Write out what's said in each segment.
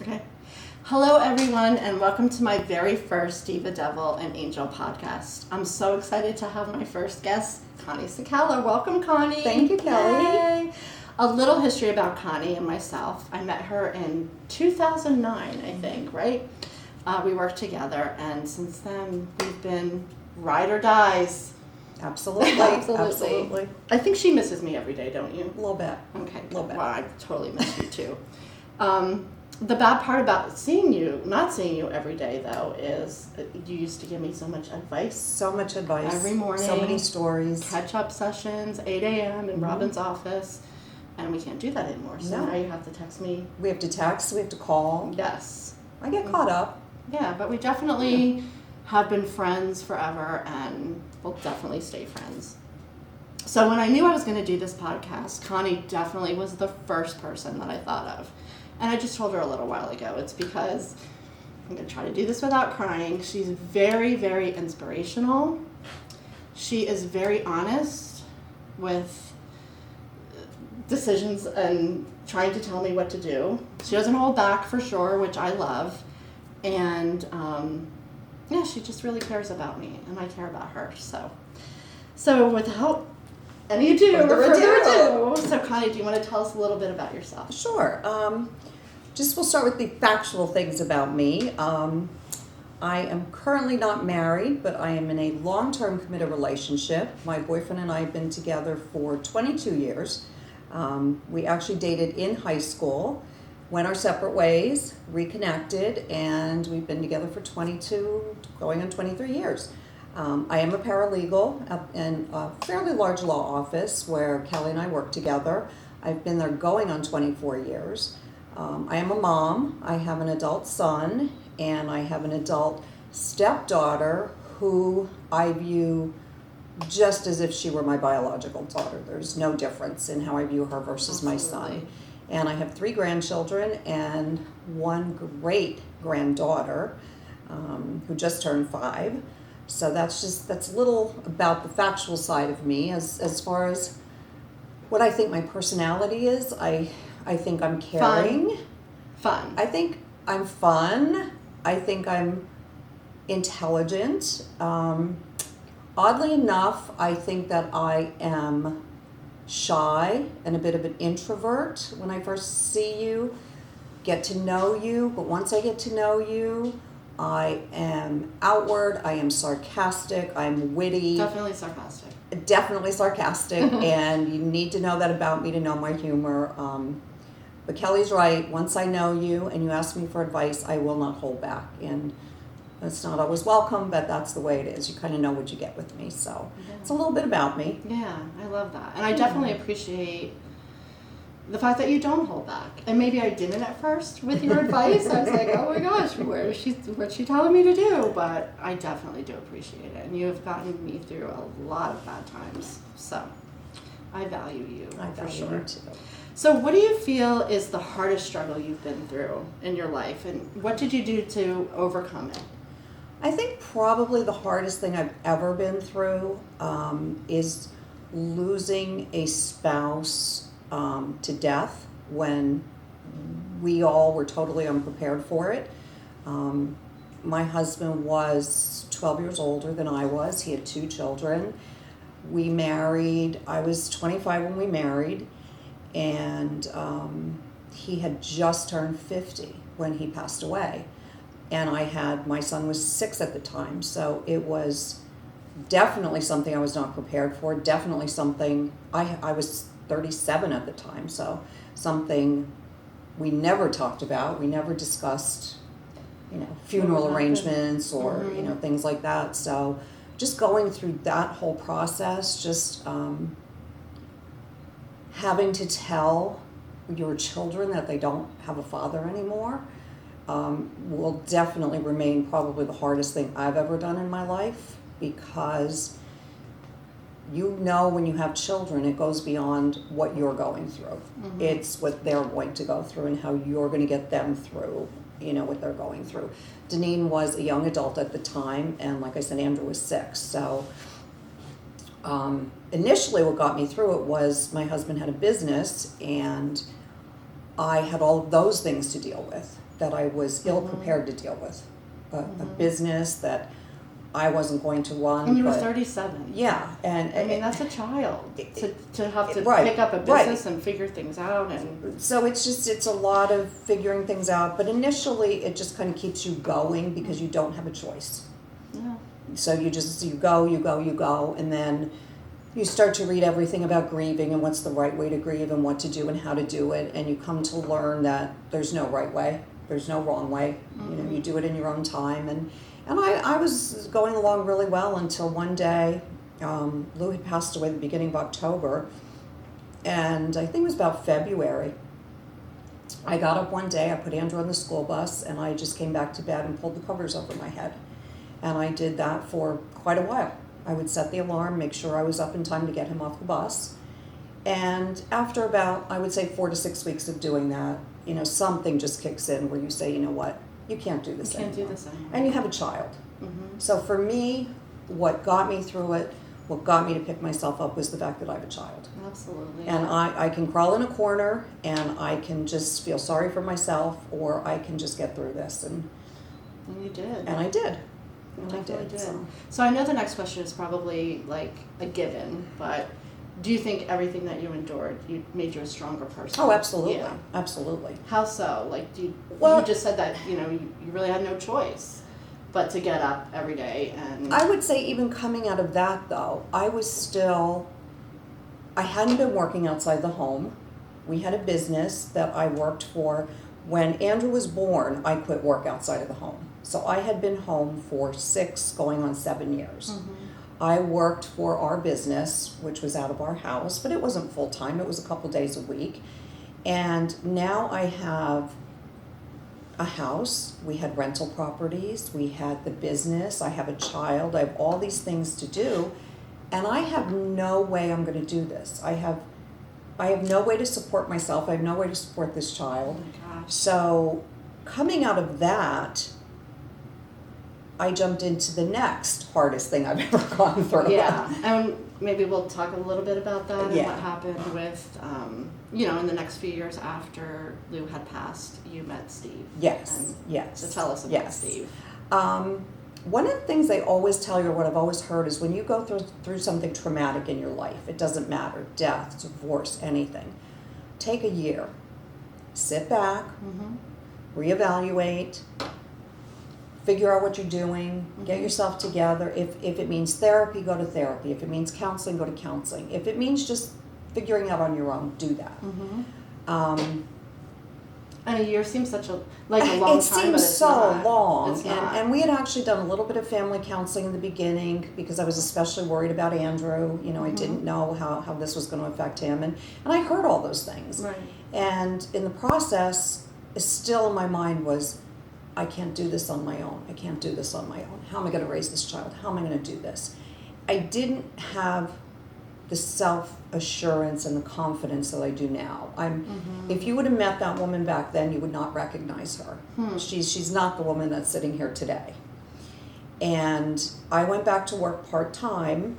Okay. Hello, everyone, and welcome to my very first Diva Devil and Angel podcast. I'm so excited to have my first guest, Connie Cecala. Welcome, Connie. Thank you, Kelly. Yay. A little history about Connie and myself. I met her in 2009, I think, right? We worked together, and since then, we've been ride or dies. Absolutely. Absolutely. I think she misses me every day, don't you? A little bit. Okay. A little bit. Well, I totally miss you too. The bad part about not seeing you every day though, is you used to give me so much advice. So much advice. Every morning. So many stories. Catch-up sessions, 8 a.m. in Robin's office. And we can't do that anymore. So now you have to text me. We have to text. We have to call. Yes. I get caught up. Yeah, but we definitely have been friends forever, and we'll definitely stay friends. So when I knew I was going to do this podcast, Connie definitely was the first person that I thought of. And I just told her a little while ago, it's because I'm going to try to do this without crying. She's very, very inspirational. She is very honest with decisions and trying to tell me what to do. She doesn't hold back for sure, which I love. And she just really cares about me, and I care about her. So without any further ado. So Connie, do you want to tell us a little bit about yourself? Sure. We'll start with the factual things about me. I am currently not married, but I am in a long-term committed relationship. My boyfriend and I have been together for 22 years. We actually dated in high school, went our separate ways, reconnected, and we've been together for 22, going on 23 years. I am a paralegal in a fairly large law office where Kelly and I work together. I've been there going on 24 years. I am a mom. I have an adult son, and I have an adult stepdaughter who I view just as if she were my biological daughter. There's no difference in how I view her versus my son. And I have 3 grandchildren and 1 great granddaughter who just turned 5. So that's a little about the factual side of me. As far as what I think my personality is, I think I'm caring. Fun. I think I'm fun. I think I'm intelligent. Oddly enough, I think that I am shy and a bit of an introvert when I first see you, get to know you. But once I get to know you, I am outward, I am sarcastic, I'm witty. Definitely sarcastic. And you need to know that about me to know my humor. But Kelly's right. Once I know you and you ask me for advice, I will not hold back. And it's not always welcome, but that's the way it is. You kind of know what you get with me. So it's a little bit about me. Yeah, I love that. And I definitely appreciate the fact that you don't hold back. And maybe I didn't at first with your advice. I was like, oh my gosh, what's she telling me to do? But I definitely do appreciate it. And you have gotten me through a lot of bad times. So I value you. I value you too. So what do you feel is the hardest struggle you've been through in your life? And what did you do to overcome it? I think probably the hardest thing I've ever been through is losing a spouse to death when we all were totally unprepared for it. My husband was 12 years older than I was. He had 2 children. We married. I was 25 when we married, and he had just turned 50 when he passed away. And my son was 6 at the time, so it was definitely something I was not prepared for, definitely something, I was 37 at the time, so something we never talked about, we never discussed, funeral arrangements or, things like that. So just going through that whole process, just having to tell your children that they don't have a father anymore, will definitely remain probably the hardest thing I've ever done in my life, because when you have children, it goes beyond what you're going through. Mm-hmm. It's what they're going to go through and how you're going to get them through, what they're going through. Deneen was a young adult at the time, and like I said, Andrew was 6. So initially what got me through it was my husband had a business, and I had all of those things to deal with. that I was ill prepared to deal with. A business that I wasn't going to run. And you were but- 37. Yeah, and I mean, that's a child to have to Right, pick up a right. business and figure things out. And so it's a lot of figuring things out, but initially it just kind of keeps you going because you don't have a choice. yeah, So you go, and then you start to read everything about grieving and what's the right way to grieve and what to do and how to do it, and you come to learn that there's no right way, there's no wrong way. You do it in your own time, and I was going along really well until one day, Lou had passed away at the beginning of October, and I think it was about February. I got up one day, I put Andrew on the school bus, and I just came back to bed and pulled the covers over my head. And I did that for quite a while. I would set the alarm, make sure I was up in time to get him off the bus. And after about, I would say 4 to 6 weeks of doing that, something just kicks in where you say, you know what, you can't do this anymore. do this anymore. And you have a child. So for me, what got me through it, what got me to pick myself up was the fact that I have a child. Absolutely. And I can crawl in a corner and I can just feel sorry for myself, or I can just get through this. And you did. And I did. You And I definitely did. did. So I know the next question is probably like a given, but do you think everything that you endured made you a stronger person? Oh, absolutely. Yeah. Absolutely. How so? Like, Well- you just said that, you really had no choice but to get up every day and... I would say even coming out of that, though, I hadn't been working outside the home. We had a business that I worked for. When Andrew was born, I quit work outside of the home. So I had been home for 6, going on 7 years. I worked for our business, which was out of our house, but it wasn't full-time. It was a couple days a week. And now I have a house, we had rental properties, we had the business, I have a child, I have all these things to do, and I have no way I'm going to do this. I have no way to support myself, I have no way to support this child. Oh my gosh. So coming out of that, I jumped into the next hardest thing I've ever gone through. Yeah, and maybe we'll talk a little bit about that and Yeah. what happened with, in the next few years after Lou had passed, you met Steve. Yes, And yes. So tell us about yes. Steve. One of the things they always tell you, or what I've always heard, is when you go through something traumatic in your life, it doesn't matter, death, divorce, anything, take a year. Sit back, reevaluate, figure out what you're doing, get yourself together. If it means therapy, go to therapy. If it means counseling, go to counseling. If it means just figuring out on your own, do that. And a year seems such a long time, It but seems it's so not. long. It's not. And we had actually done a little bit of family counseling in the beginning because I was especially worried about Andrew. I didn't know how this was going to affect him. And I heard all those things. Right. And in the process, still in my mind was, I can't do this on my own. I can't do this on my own. How am I going to raise this child? How am I going to do this? I didn't have the self-assurance and the confidence that I do now. If you would have met that woman back then, you would not recognize her. She's not the woman that's sitting here today. And I went back to work part-time.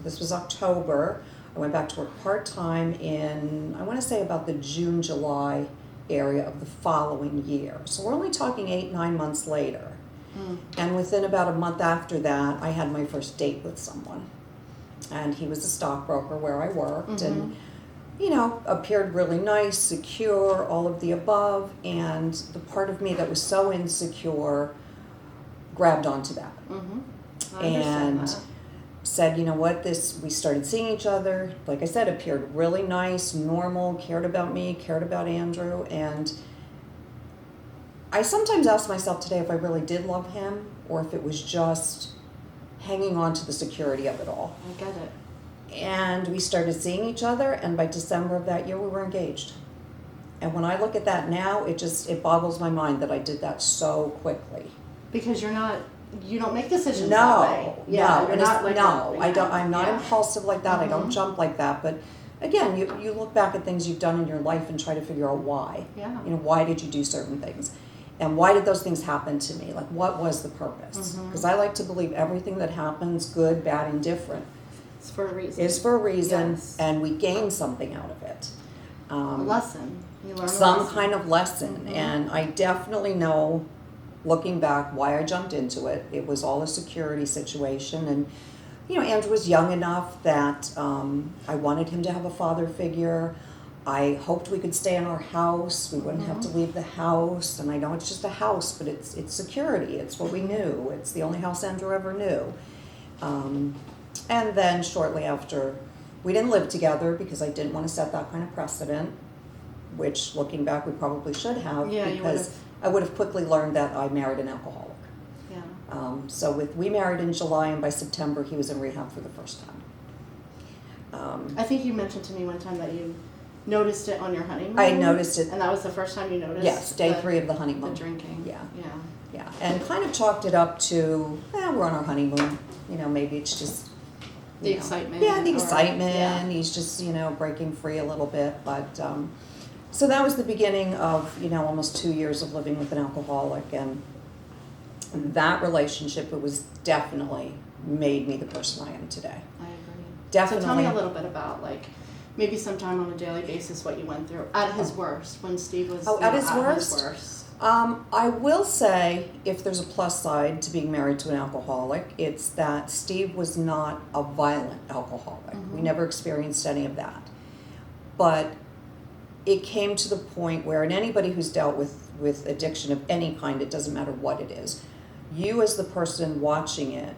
This was October. I went back to work part-time in, I want to say about the June, July area of the following year. So we're only talking 8-9 months later. And within about a month after that, I had my first date with someone. And he was a stockbroker where I worked, and appeared really nice, secure, all of the above. And the part of me that was so insecure grabbed onto that. I understand And that. said, you know what, we started seeing each other, like I said, appeared really nice, normal, cared about me, cared about Andrew, and I sometimes ask myself today if I really did love him or if it was just hanging on to the security of it all. I get it. And we started seeing each other, and by December of that year we were engaged. And when I look at that now, it boggles my mind that I did that so quickly. Because you don't make decisions No, that way. Yeah, no, you're and not like I don't. I'm not yeah. impulsive like that. I don't jump like that. But again, you look back at things you've done in your life and try to figure out why. Yeah. Why did you do certain things, and why did those things happen to me? Like, what was the purpose? Because I like to believe everything that happens, good, bad, indifferent, It's for a reason. is for a reason, Yes. and we gain something out of it. A lesson. You learn a some lesson. kind of lesson. And I definitely know, looking back, why I jumped into it. It was all a security situation. And, Andrew was young enough that I wanted him to have a father figure. I hoped we could stay in our house. We wouldn't have to leave the house. And I know it's just a house, but it's security. It's what we knew. It's the only house Andrew ever knew. And then shortly after, we didn't live together because I didn't want to set that kind of precedent, which looking back we probably should have, Yeah, because I would have quickly learned that I married an alcoholic. Yeah. So we married in July, and by September he was in rehab for the first time. I think you mentioned to me one time that you noticed it on your honeymoon. I noticed it. And that was the first time you noticed? Yes, day 3 of the honeymoon. The drinking. Yeah. Yeah. Yeah, and kind of chalked it up to, we're on our honeymoon. Maybe it's just The excitement. Yeah, the or- excitement. yeah. He's just, breaking free a little bit. But so that was the beginning of, almost 2 years of living with an alcoholic. And that relationship, it was definitely made me the person I am today. I agree. Definitely. So tell me a little bit about, maybe sometime on a daily basis what you went through at his worst, when Steve was at his worst? His worst. I will say, if there's a plus side to being married to an alcoholic, it's that Steve was not a violent alcoholic. We never experienced any of that. But it came to the point where, and anybody who's dealt with addiction of any kind, it doesn't matter what it is, you as the person watching it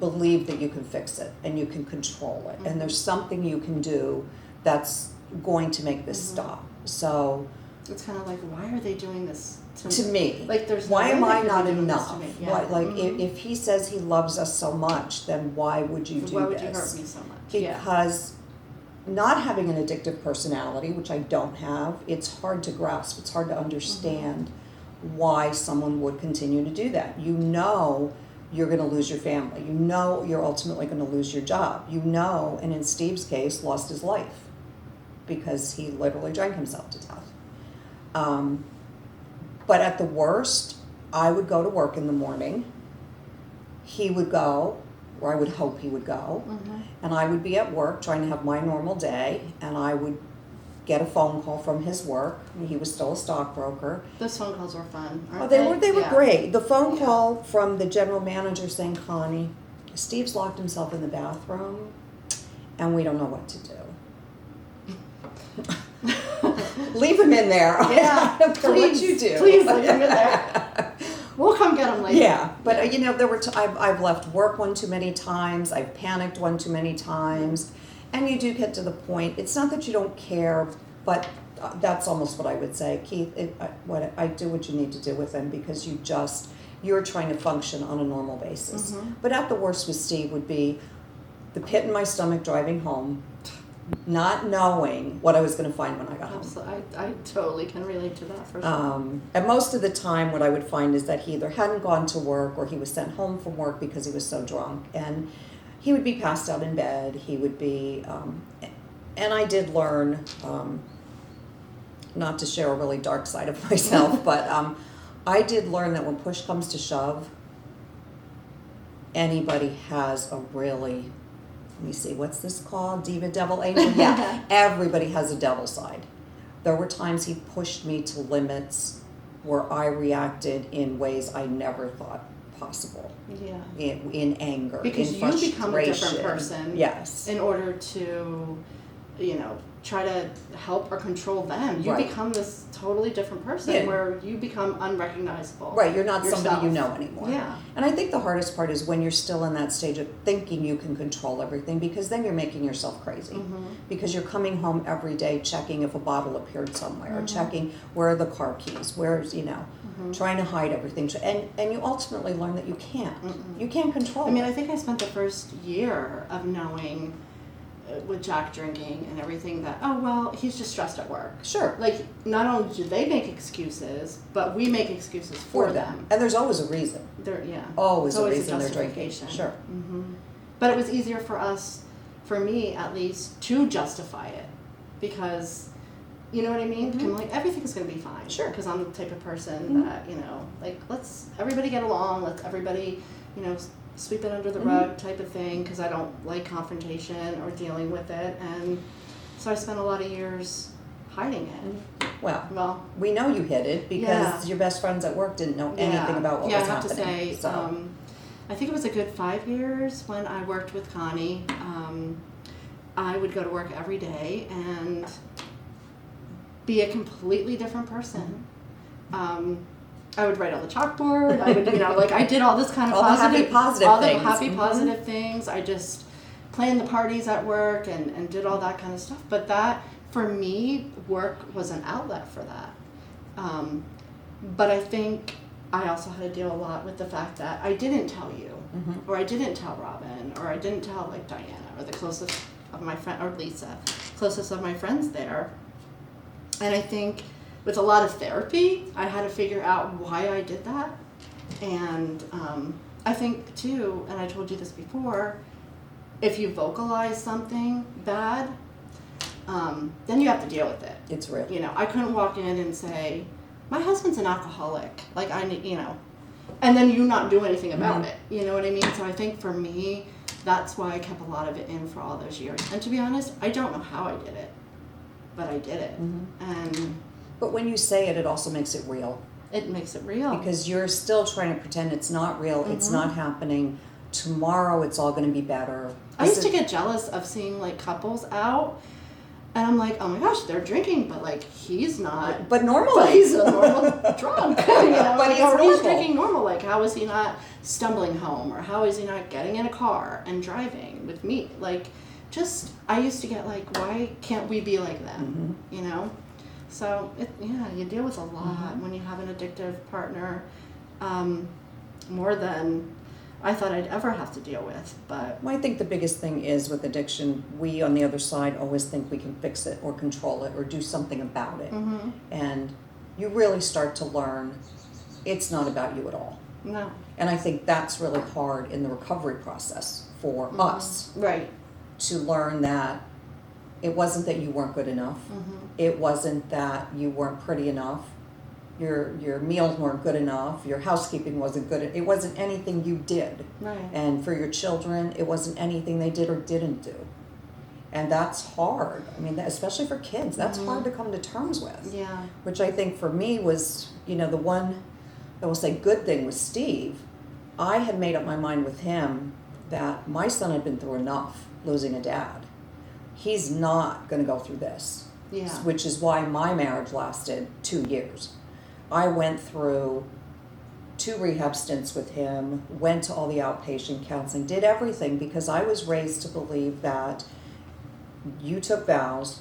believe that you can fix it and you can control it. And there's something you can do that's going to make this stop. So It's kind of like, why are they doing this to me, there's why no am way I they could not be doing this enough? to me. Yeah. Why, if he says he loves us so much, then why would you do this? Why would you hurt me so much? Because not having an addictive personality, which I don't have, it's hard to grasp. It's hard to understand why someone would continue to do that. You're going to lose your family. You're ultimately going to lose your job. And in Steve's case, lost his life because he literally drank himself to death. But at the worst, I would go to work in the morning. He would go, or I would hope he would go, and I would be at work trying to have my normal day, and I would get a phone call from his work. He was still a stockbroker. Those phone calls were fun, aren't They were Yeah. great. The phone call from the general manager saying, Connie, Steve's locked himself in the bathroom, and we don't know what to do. Leave him in there. Yeah, I don't care what please, you do. please leave him in there. We'll come get him later. Yeah, but there were I've left work one too many times. I've panicked one too many times, and you do get to the point. It's not that you don't care, but that's almost what I would say, Keith. I do what you need to do with him because you're trying to function on a normal basis. But at the worst with Steve would be the pit in my stomach driving home, not knowing what I was going to find when I got home. Absolutely. I totally can relate to that for sure. And most of the time what I would find is that he either hadn't gone to work or he was sent home from work because he was so drunk. And he would be passed out in bed. He would be, and I did learn, not to share a really dark side of myself, but I did learn that when push comes to shove, anybody has a really, let me see, what's this called? Diva, devil, angel? Yeah, everybody has a devil side. There were times he pushed me to limits where I reacted in ways I never thought possible. Yeah. In anger, Because in you frustration. become a different person. Yes. In order to, try to help or control them. You Right. become this totally different person Yeah. where you become unrecognizable. Right, you're not somebody you yourself. know anymore. Yeah. And I think the hardest part is when you're still in that stage of thinking you can control everything, because then you're making yourself crazy. Because you're coming home every day checking if a bottle appeared somewhere, checking where are the car keys, where's, trying to hide everything. And you ultimately learn that you can't. You can't control I it. think I spent the first year of knowing with Jack drinking and everything that, he's just stressed at work. Sure. Like, not only do they make excuses, but we make excuses for them. And there's always a reason. It's Always a always reason they're drinking. justification. Sure. But it was easier for me at least, to justify it. Because, you know what I mean? I'm like, everything's going to be fine. Sure. Because I'm the type of person that, let's everybody get along, let's everybody, sweep it under the rug type of thing, because I don't like confrontation or dealing with it. And so I spent a lot of years hiding it. Well, we know you hid it because your best friends at work didn't know anything about what was happening. I have to say, I think it was a good 5 years when I worked with Connie. I would go to work every day and be a completely different person. I would write on the chalkboard. I would, I did all this kind of positive things. I just planned the parties at work and did all that kind of stuff. But that, for me, work was an outlet for that. But I think I also had to deal a lot with the fact that I didn't tell you, or I didn't tell Robin, or I didn't tell Diana, or the closest of my friend, or Lisa, closest of my friends there. And I think with a lot of therapy, I had to figure out why I did that. And I think too, and I told you this before, if you vocalize something bad, then you have to deal with it. It's real. I couldn't walk in and say, my husband's an alcoholic. Like, I need, and then you not do anything about it. You know what I mean? So I think for me, that's why I kept a lot of it in for all those years. And to be honest, I don't know how I did it, but I did it. But when you say it, it also makes it real. It makes it real. Because you're still trying to pretend it's not real, it's not happening. Tomorrow it's all going to be better. I used to get jealous of seeing couples out, and I'm like, oh my gosh, they're drinking, but he's not. But normally. But he's a normal drunk. But he's drinking normal. How is he not stumbling home, or how is he not getting in a car and driving with me? I used to get why can't we be like them? So you deal with a lot when you have an addictive partner, more than I thought I'd ever have to deal with. But I think the biggest thing is with addiction, we on the other side always think we can fix it or control it or do something about it. And you really start to learn it's not about you at all. No. And I think that's really hard in the recovery process for us. Right. To learn that it wasn't that you weren't good enough. It wasn't that you weren't pretty enough. Your meals weren't good enough. Your housekeeping wasn't good. It wasn't anything you did. Right. And for your children, it wasn't anything they did or didn't do. And that's hard. I mean, especially for kids, that's hard to come to terms with. Yeah. Which I think for me was, the one, I will say good thing with Steve, I had made up my mind with him that my son had been through enough losing a dad. He's not going to go through this. Yeah. Which is why my marriage lasted 2 years. I went through 2 rehab stints with him, went to all the outpatient counseling, did everything because I was raised to believe that you took vows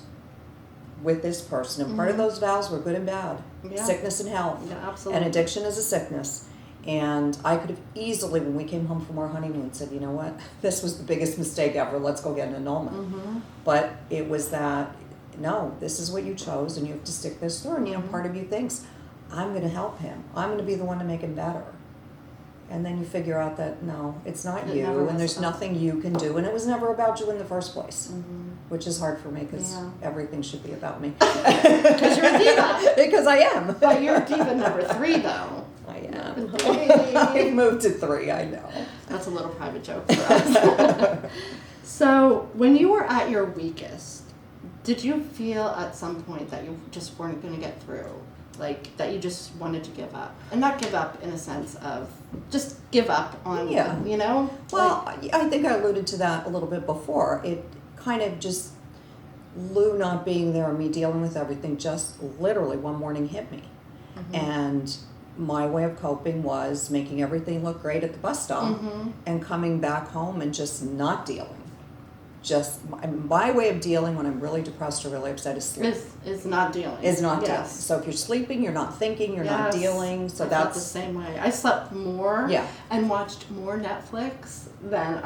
with this person, and part of those vows were good and bad, sickness and health. Yeah, absolutely. And addiction is a sickness. And I could have easily, when we came home from our honeymoon, said, you know what, this was the biggest mistake ever, let's go get an annulment. But it was that, no, this is what you chose and you have to stick this through. And part of you thinks, I'm going to help him. I'm going to be the one to make him better. And then you figure out that, no, it's not you, and there's nothing you can do. And it was never about you in the first place, which is hard for me because everything should be about me. Because you're a diva. Because I am. But you're diva number 3, though. I am. I've moved to 3, I know. That's a little private joke for us. So, when you were at your weakest, did you feel at some point that you just weren't going to get through? That you just wanted to give up? And not give up in a sense of just give up on, Well, I think I alluded to that a little bit before. It kind of just, Lou not being there and me dealing with everything just literally one morning hit me. And my way of coping was making everything look great at the bus stop and coming back home and just not dealing. Just my way of dealing when I'm really depressed or really upset is sleep. Is not dealing. Is not dealing. So if you're sleeping, you're not thinking, you're not dealing. So that's the same way. I slept more and watched more Netflix than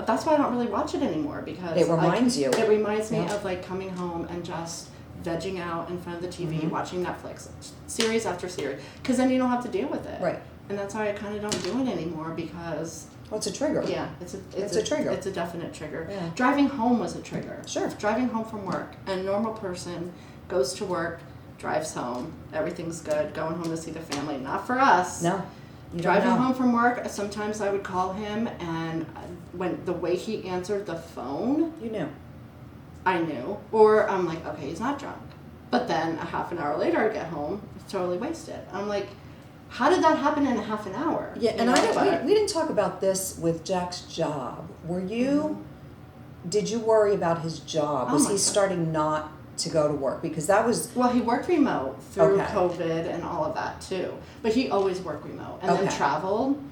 that's why I don't really watch it anymore, because it reminds you. It reminds me of coming home and just vegging out in front of the TV, watching Netflix, series after series, because then you don't have to deal with it. Right. And that's why I kind of don't do it anymore, because... Well, it's a trigger. Yeah, it's a trigger. It's a definite trigger. Yeah. Driving home was a trigger. Sure. Driving home from work. A normal person goes to work, drives home, everything's good, going home to see the family. Not for us. No. Driving home from work, sometimes I would call him, and when the way he answered the phone... You knew. I knew. Or I'm like, okay, he's not drunk. But then a half an hour later, I get home, it's totally wasted. I'm like, how did that happen in a half an hour? Yeah, and we didn't talk about this with Jack's job. Were you, did you worry about his job? Was he starting not to go to work? Because that was... Well, he worked remote through COVID and all of that too. But he always worked remote and then traveled.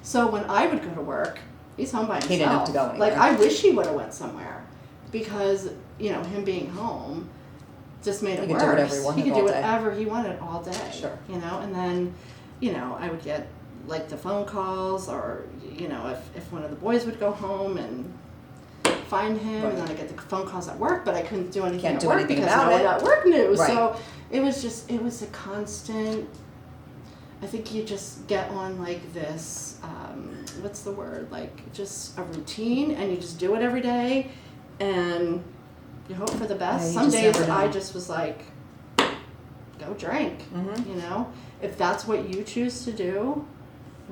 So when I would go to work, he's home by himself. He didn't have to go anywhere. Like, I wish he would have went somewhere because, you know, him being home just made it worse. He could do whatever he wanted all day. Sure. You know, and then, you know, I would get like the phone calls, or, you know, if one of the boys would go home and find him, and then I get the phone calls at work, but I couldn't do anything at work because no one at work knew. So it was a constant, I think you just get on like this, what's the word, like just a routine, and you just do it every day, and you hope for the best. Some days I just was like, go drink, you know? If that's what you choose to do,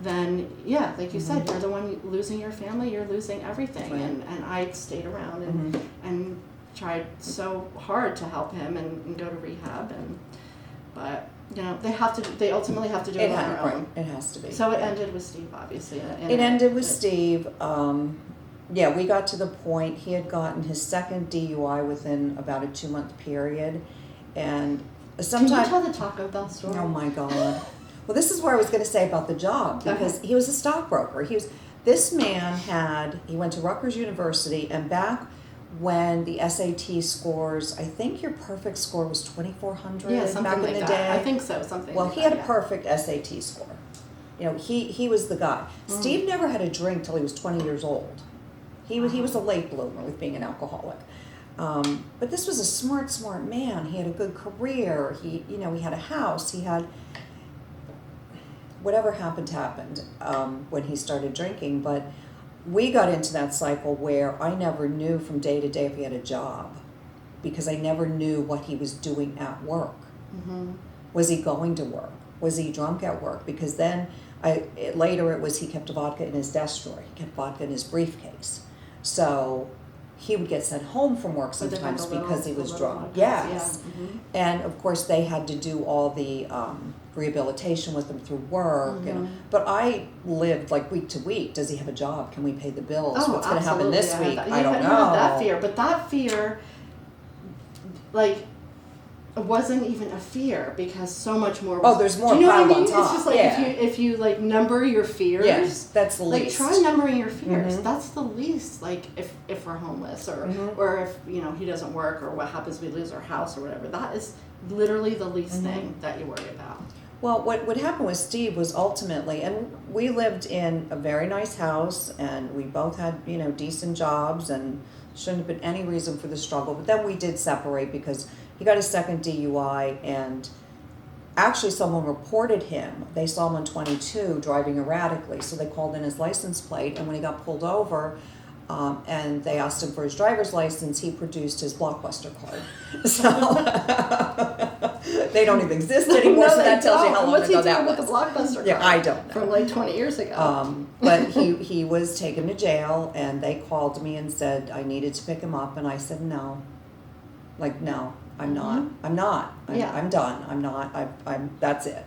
then yeah, like you said, you're the one losing your family, you're losing everything. And I stayed around and tried so hard to help him and go to rehab, but you know, they ultimately have to do it on their own. It has to be. So it ended with Steve, obviously. It ended with Steve. Yeah, we got to the point, he had gotten his second DUI within about a 2-month period, and sometimes... Can you tell the Taco Bell story? Oh my God. Well, this is what I was going to say about the job, because he was a stockbroker. This man he went to Rutgers University, and back when the SAT scores, I think your perfect score was 2,400 back in the day. I think so, something well, like he had a perfect SAT score. You know, he was the guy. Steve never had a drink till he was 20 years old. He was a late bloomer with being an alcoholic. But this was a smart man. He had a good career. He had a house. He had... Whatever happened when he started drinking. But we got into that cycle where I never knew from day to day if he had a job, because I never knew what he was doing at work. Was he going to work? Was he drunk at work? Because then later it was he kept vodka in his desk drawer. He kept vodka in his briefcase. So he would get sent home from work sometimes because he was drunk. Yes. And of course they had to do all the rehabilitation with him through work. But I lived like week to week. Does he have a job? Can we pay the bills? Oh, what's going to happen this week? I don't know. You had that fear, but that fear, like, it wasn't even a fear because so much more was, there's more do you know piled what I mean? on top. It's just like if you like number your fears. Yes, that's the least. Like, try numbering your fears. That's the least. Like if we're homeless or if, you know, he doesn't work, or what happens, we lose our house or whatever. That is literally the least thing that you worry about. Well, what happened with Steve was ultimately, and we lived in a very nice house, and we both had, you know, decent jobs, and shouldn't have been any reason for the struggle. But then we did separate because he got his second DUI, and actually someone reported him. They saw him on 22 driving erratically, so they called in his license plate, and when he got pulled over, and they asked him for his driver's license, he produced his Blockbuster card. So they don't even exist anymore, so that tells you how long ago that was. What's he doing with the Blockbuster card? Yeah, I don't know. From like 20 years ago. But he was taken to jail, and they called me and said I needed to pick him up, and I said no. Like, no, I'm not. I'm done. I'm not. That's it.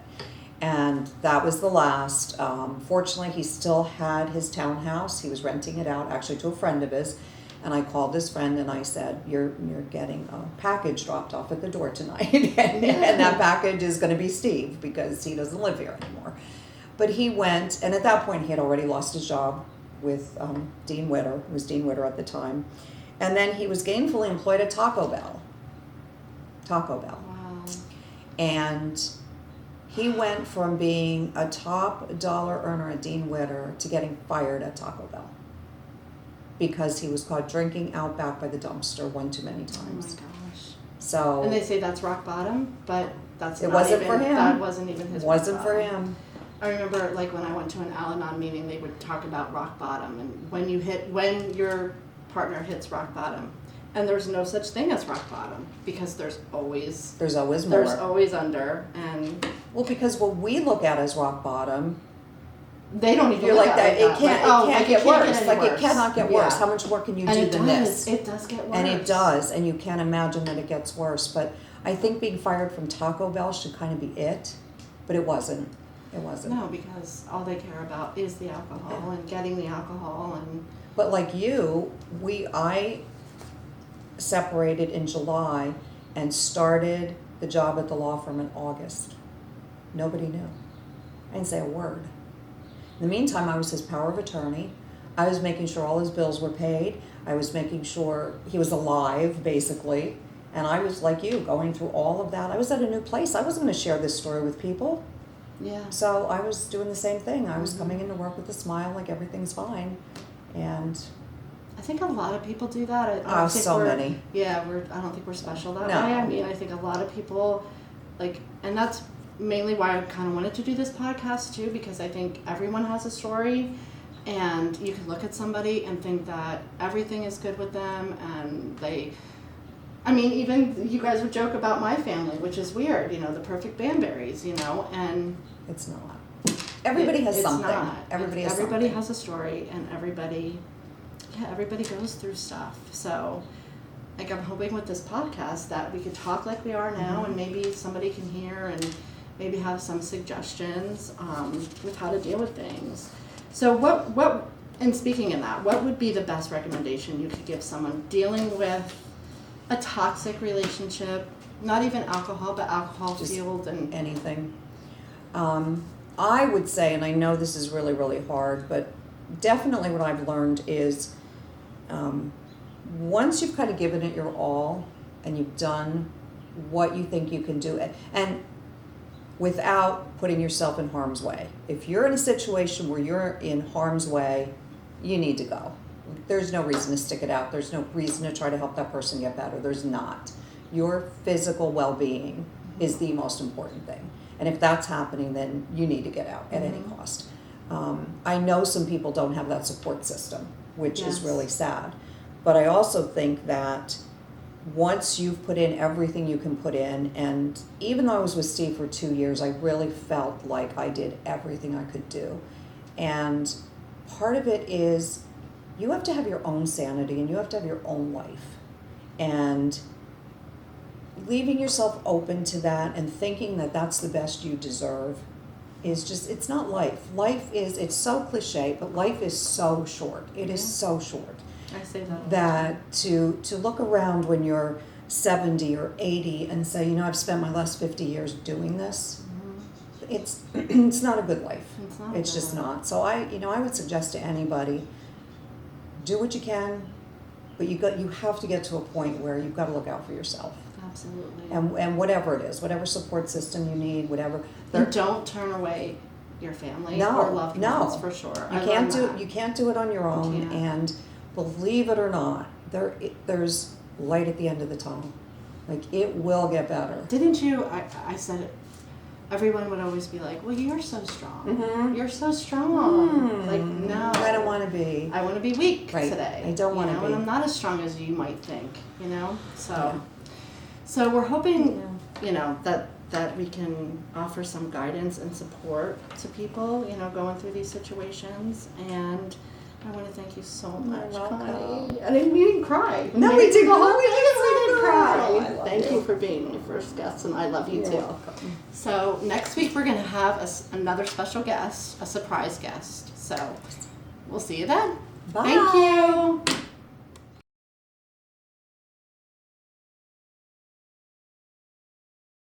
And that was the last. Fortunately, he still had his townhouse. He was renting it out, actually, to a friend of his. And I called this friend and I said, you're getting a package dropped off at the door tonight. and that package is going to be Steve, because he doesn't live here anymore. But he went, and at that point he had already lost his job with Dean Witter, who was Dean Witter at the time. And then he was gainfully employed at Taco Bell. Wow. And he went from being a top dollar earner at Dean Witter to getting fired at Taco Bell because he was caught drinking out back by the dumpster one too many times. Oh my gosh. So, and they say that's rock bottom, but it wasn't for him. That wasn't even his. It wasn't for him. I remember, like, when I went to an Al-Anon meeting, they would talk about rock bottom, and when your partner hits rock bottom, and there's no such thing as rock bottom, because there's always more. There's always under, and well, because what we look at as rock bottom, they don't even. You're look like at that. It can't get worse. Like, worse. It cannot get worse. How much more can you do than this? It does get worse. And it does, and you can't imagine that it gets worse. But I think being fired from Taco Bell should kind of be it, but it wasn't. It wasn't. No, because all they care about is the alcohol and getting the alcohol and. But like you, I separated in July and started the job at the law firm in August. Nobody knew. I didn't say a word. In the meantime, I was his power of attorney. I was making sure all his bills were paid. I was making sure he was alive, basically. And I was like you, going through all of that. I was at a new place. I wasn't going to share this story with people. Yeah. So I was doing the same thing. I was coming into work with a smile, like everything's fine. And I think a lot of people do that. I don't think so many. Yeah, I don't think we're special that No. way. I mean, I think a lot of people, like, and that's mainly why I kind of wanted to do this podcast too, because I think everyone has a story, and you can look at somebody and think that everything is good with them, and I mean, even you guys would joke about my family, which is weird, you know, the perfect Banberries, you know, and it's not. Everybody has it's something. Not. Everybody has Everybody something. has a story, and everybody goes through stuff. So, like, I'm hoping with this podcast that we could talk like we are now, and maybe somebody can hear and maybe have some suggestions with how to deal with things. So what, and speaking of that, what would be the best recommendation you could give someone dealing with a toxic relationship, not even alcohol, but alcohol fueled and anything? I would say, and I know this is really, really hard, but definitely what I've learned is once you've kind of given it your all and you've done what you think you can do, and without putting yourself in harm's way. If you're in a situation where you're in harm's way, you need to go. There's no reason to stick it out. There's no reason to try to help that person get better. There's not. Your physical well-being is the most important thing. And if that's happening, then you need to get out at any cost. I know some people don't have that support system, which is really sad. But I also think that once you've put in everything you can put in, and even though I was with Steve for 2 years, I really felt like I did everything I could do. And part of it is you have to have your own sanity and you have to have your own life. And leaving yourself open to that and thinking that that's the best you deserve is just, it's not life. Life is, it's so cliche, but life is so short. It is so short. I say that. That to look around when you're 70 or 80 and say, you know, I've spent my last 50 years doing this, it's it's not a good life. It's just not. So I would suggest to anybody, do what you can, but you have to get to a point where you've got to look out for yourself. Absolutely. And whatever it is, whatever support system you need, whatever. And don't turn away your family or loved ones, for sure. You can't do it on your own. And believe it or not, there's light at the end of the tunnel. Like, it will get better. Didn't you? I said it. Everyone would always be like, "Well, you're so strong. You're so strong." Like, no, I don't want to be. I want to be weak today. I don't want to be. And I'm not as strong as you might think. You know. So we're hoping, you know, that we can offer some guidance and support to people, you know, going through these situations. And I want to thank you so much, Connie. I didn't mean to cry. No, we did. Cry. Thank you for being my first guest, and I love you too. Welcome. So next week we're going to have another special guest, a surprise guest. So we'll see you then. Bye. Thank you.